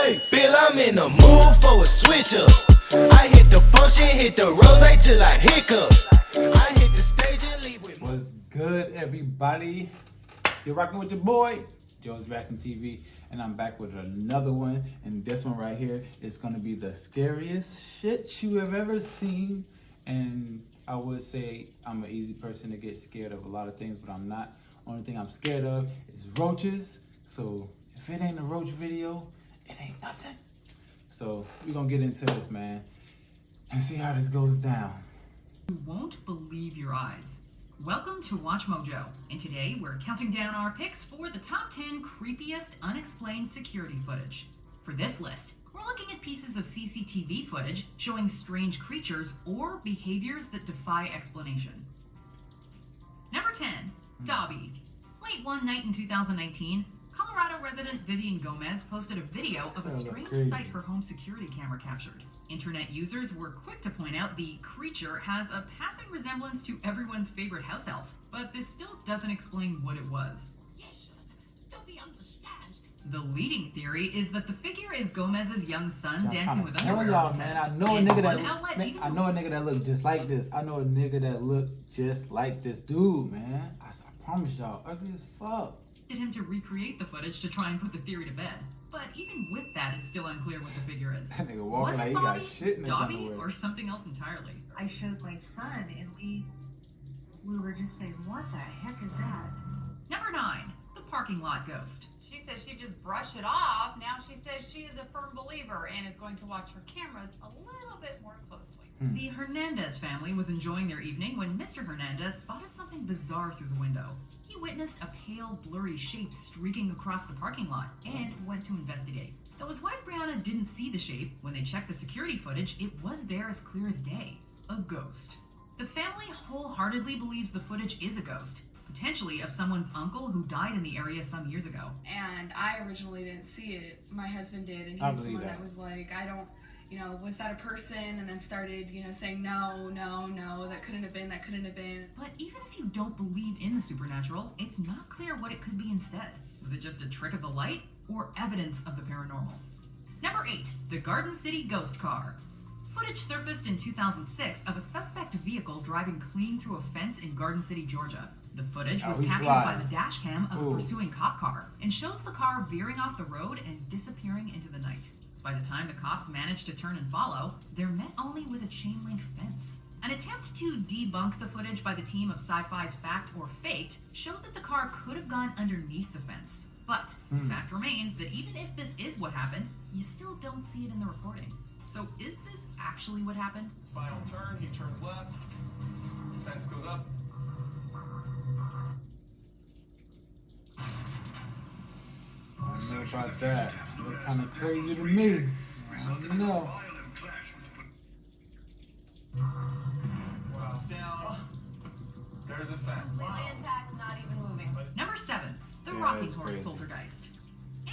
Hey, feel I'm in the mood for a switch up. I hit the function, hit the rose till I hiccup. I hit the stage and leave with What's good, everybody? You're rocking with your boy, Joe's Reaction TV, and I'm back with another one. And this one right here is gonna be the scariest shit you have ever seen. And I would say I'm an easy person to get scared of a lot of things, but I'm not. Only thing I'm scared of is roaches. So if it ain't a roach video, it ain't nothing. So we're gonna get into this, man, and see how this goes down. You won't believe your eyes. Welcome to Watch Mojo, and today we're counting down our picks for the top 10 creepiest unexplained security footage. For this list, we're looking at pieces of CCTV footage showing strange creatures or behaviors that defy explanation. Number 10, Dobby. Late one night in 2019, Colorado resident Vivian Gomez posted a video of a strange sight her home security camera captured. Internet users were quick to point out the creature has a passing resemblance to everyone's favorite house elf, but this still doesn't explain what it was. Yes, Dobby understands. The leading theory is that the figure is Gomez's young son dancing with Tell underwear y'all, on his man, head. I know a And nigga one outlet that even- I know a nigga that look just like this. I know a nigga that look just like this dude, man. I promise y'all, ugly as fuck. him to recreate the footage to try and put the theory to bed. But even with that, it's still unclear what the figure is. That nigga walking Was like it he got Bobby, shit in his Dobby, underwear. or something else entirely? I showed my son, and we were just saying, what the heck is that? Number 9, the parking lot ghost. She says she just brushed it off. Now she says she is a firm believer and is going to watch her cameras a little bit more closely. The Hernandez family was enjoying their evening when Mr. Hernandez spotted something bizarre through the window. He witnessed a pale, blurry shape streaking across the parking lot and went to investigate. Though his wife Brianna didn't see the shape, when they checked the security footage, it was there as clear as day. A ghost. The family wholeheartedly believes the footage is a ghost, potentially of someone's uncle who died in the area some years ago. And I originally didn't see it. My husband did, and I he's the believe one that. that was like, I don't, was that a person? And then started, saying, no, that couldn't have been, that couldn't have been. But even if you don't believe in the supernatural, it's not clear what it could be instead. Was it just a trick of the light, or evidence of the paranormal? Number 8, the Garden City ghost car. Footage surfaced in 2006 of a suspect vehicle driving clean through a fence in Garden City, Georgia. The footage was he's captured sliding. by the dash cam of Ooh. a pursuing cop car and shows the car veering off the road and disappearing into the night. By the time the cops managed to turn and follow, they're met only with a chain-link fence. An attempt to debunk the footage by the team of Sci-Fi's Fact or Faked showed that the car could have gone underneath the fence. But the fact remains that even if this is what happened, you still don't see it in the recording. So is this actually what happened? Final turn, he turns left, fence goes up. I don't know about that. Look kind of crazy to me. I don't know. Drops down. There's a fence. Completely intact, not even moving. Number 7, the Yeah, rocking that's horse crazy. poltergeist.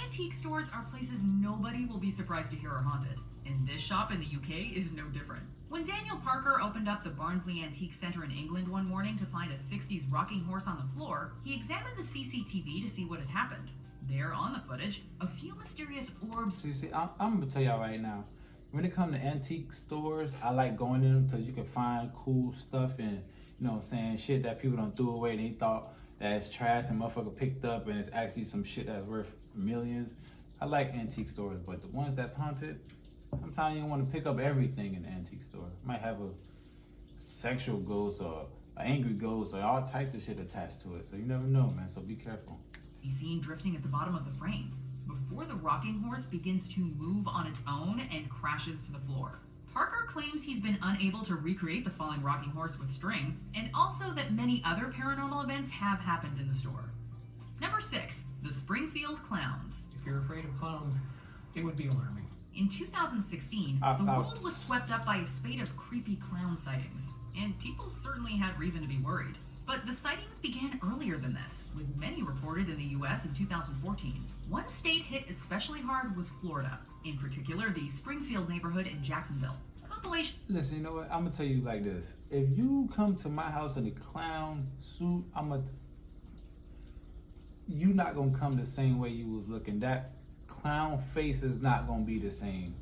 Antique stores are places nobody will be surprised to hear are haunted, and this shop in the UK is no different. When Daniel Parker opened up the Barnsley Antique Centre in England one morning to find a 60s rocking horse on the floor, he examined the CCTV to see what had happened. There on the footage, a few mysterious orbs. See, I'm gonna tell y'all right now. When it comes to antique stores, I like going in them because you can find cool stuff and, shit that people don't throw away. They thought that it's trash and motherfucker picked up and it's actually some shit that's worth millions. I like antique stores, but the ones that's haunted, sometimes you don't want to pick up everything in the antique store. It might have a sexual ghost or an angry ghost or all types of shit attached to it. So you never know, man. So be careful. Be seen drifting at the bottom of the frame before the rocking horse begins to move on its own and crashes to the floor. Parker claims he's been unable to recreate the falling rocking horse with string, and also that many other paranormal events have happened in the store. Number 6, the Springfield Clowns. If you're afraid of clowns, it would be alarming. In 2016, the world was swept up by a spate of creepy clown sightings, and people certainly had reason to be worried. But the sightings began earlier than this, with many reported in the US in 2014. One state hit especially hard was Florida, in particular the Springfield neighborhood in Jacksonville. Compilation. Listen, you know what? I'm gonna tell you like this. If you come to my house in a clown suit, you not gonna come the same way you was looking. That clown face is not gonna be the same.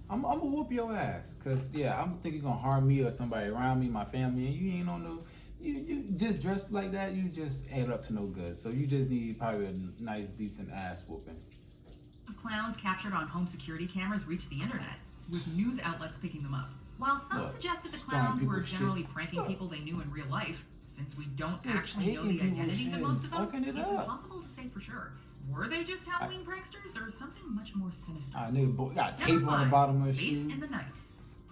I'm gonna whoop your ass, cause yeah, I'm thinking you're gonna harm me or somebody around me, my family, and you ain't on no. You just dressed like that, you just ain't up to no good. So you just need probably a nice, decent ass whooping. Clowns captured on home security cameras reached the internet, with news outlets picking them up. While some suggested the clowns were generally pranking people they knew in real life, since we don't actually know the identities of most of them, it's impossible to say for sure. Were they just Halloween pranksters or something much more sinister? Nigga, got tape on the bottom of his Face shoe. in the night.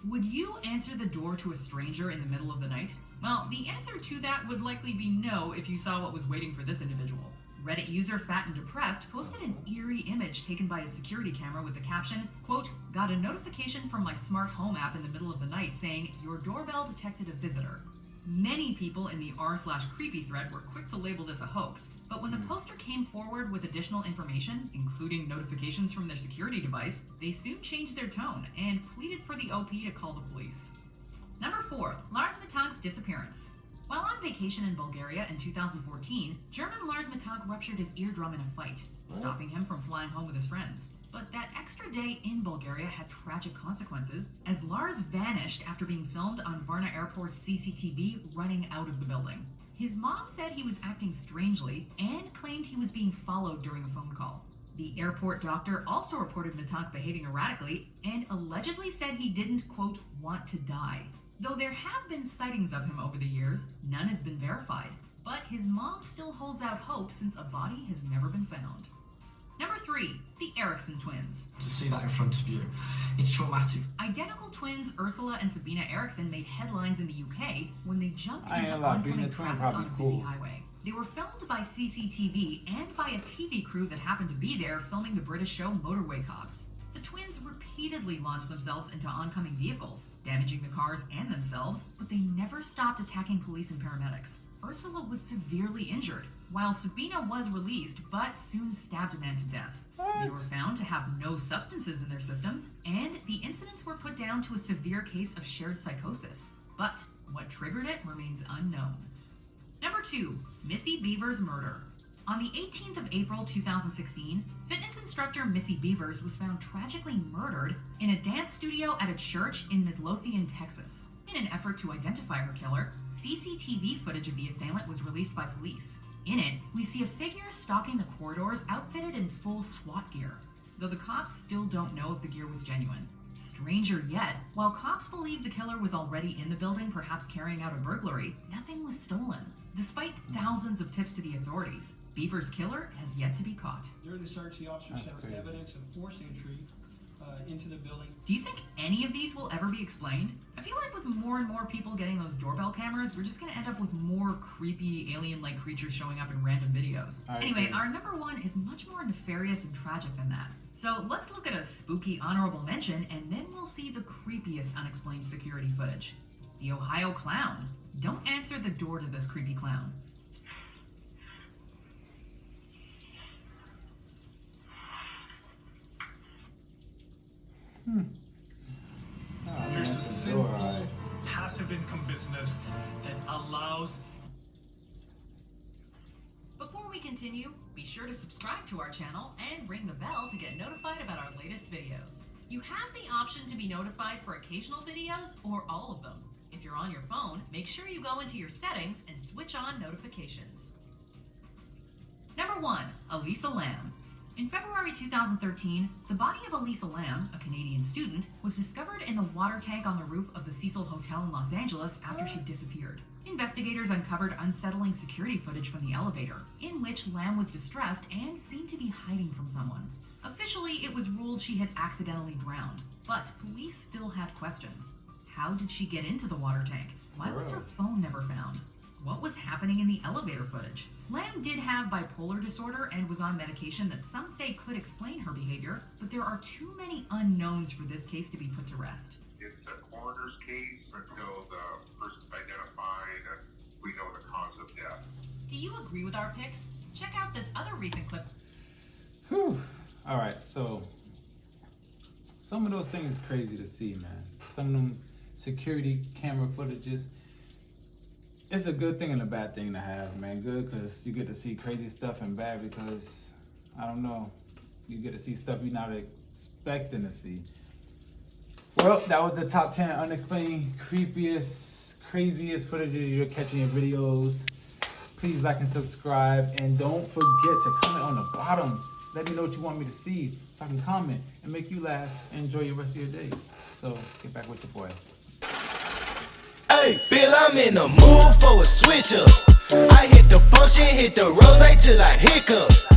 Would you answer the door to a stranger in the middle of the night? Well, the answer to that would likely be no if you saw what was waiting for this individual. Reddit user Fat and Depressed posted an eerie image taken by a security camera with the caption, quote, "Got a notification from my smart home app in the middle of the night saying, your doorbell detected a visitor." Many people in the r/creepy thread were quick to label this a hoax, but when the poster came forward with additional information, including notifications from their security device, they soon changed their tone and pleaded for the OP to call the police. Number 4, Lars Mitank's disappearance. While on vacation in Bulgaria in 2014, German Lars Mitank ruptured his eardrum in a fight, stopping him from flying home with his friends. But that extra day in Bulgaria had tragic consequences, as Lars vanished after being filmed on Varna Airport's CCTV running out of the building. His mom said he was acting strangely and claimed he was being followed during a phone call. The airport doctor also reported Mitank behaving erratically and allegedly said he didn't, quote, want to die. Though there have been sightings of him over the years, none has been verified. But his mom still holds out hope since a body has never been found. Number 3, the Eriksson twins. To see that in front of you, it's traumatic. Identical twins Ursula and Sabina Eriksson made headlines in the UK when they jumped into being oncoming a twin traffic on a busy cool. highway. They were filmed by CCTV and by a TV crew that happened to be there filming the British show Motorway Cops. The twins repeatedly launched themselves into oncoming vehicles, damaging the cars and themselves, but they never stopped attacking police and paramedics. Ursula was severely injured, while Sabina was released but soon stabbed a man to death. They were found to have no substances in their systems, and the incidents were put down to a severe case of shared psychosis. But what triggered it remains unknown. Number 2, Missy Beavers' murder. On the 18th of April 2016, fitness instructor Missy Beavers was found tragically murdered in a dance studio at a church in Midlothian, Texas. In an effort to identify her killer, CCTV footage of the assailant was released by police. In it, we see a figure stalking the corridors outfitted in full SWAT gear, though the cops still don't know if the gear was genuine. Stranger yet, while cops believe the killer was already in the building, perhaps carrying out a burglary, nothing was stolen. Despite thousands of tips to the authorities, Beaver's killer has yet to be caught. During the search, the officers found evidence of forced entry into the building. Do you think any of these will ever be explained? I feel like with more and more people getting those doorbell cameras, we're just gonna end up with more creepy alien-like creatures showing up in random videos. Anyway, our number 1 is much more nefarious and tragic than that. So let's look at a spooky honorable mention, and then we'll see the creepiest unexplained security footage. The Ohio clown. Don't answer the door to this creepy clown. There's a simple passive income business that allows. Before we continue, be sure to subscribe to our channel and ring the bell to get notified about our latest videos. You have the option to be notified for occasional videos or all of them. If you're on your phone, make sure you go into your settings and switch on notifications. Number 1, Elisa Lam. In February 2013, the body of Elisa Lam, a Canadian student, was discovered in the water tank on the roof of the Cecil Hotel in Los Angeles after she disappeared. Investigators uncovered unsettling security footage from the elevator, in which Lam was distressed and seemed to be hiding from someone. Officially, it was ruled she had accidentally drowned, but police still had questions. How did she get into the water tank? Why was her phone never found? What was happening in the elevator footage? Lam did have bipolar disorder and was on medication that some say could explain her behavior, but there are too many unknowns for this case to be put to rest. It's a coroner's case until the person's identified and we know the cause of death. Do you agree with our picks? Check out this other recent clip. Whew. All right, so some of those things is crazy to see, man. Some of them security camera footages. It's a good thing and a bad thing to have, man. Good because you get to see crazy stuff, and bad because, I don't know, You get to see stuff you're not expecting to see. Well, that was the top 10 unexplained, creepiest, craziest footage you're catching in videos. Please like and subscribe, and don't forget to comment on the bottom. Let me know what you want me to see so I can comment and make you laugh and enjoy your rest of your day. So get back with your boy. Hey, feel I'm in the mood for a switch up. I hit the function, hit the rose till I hiccup.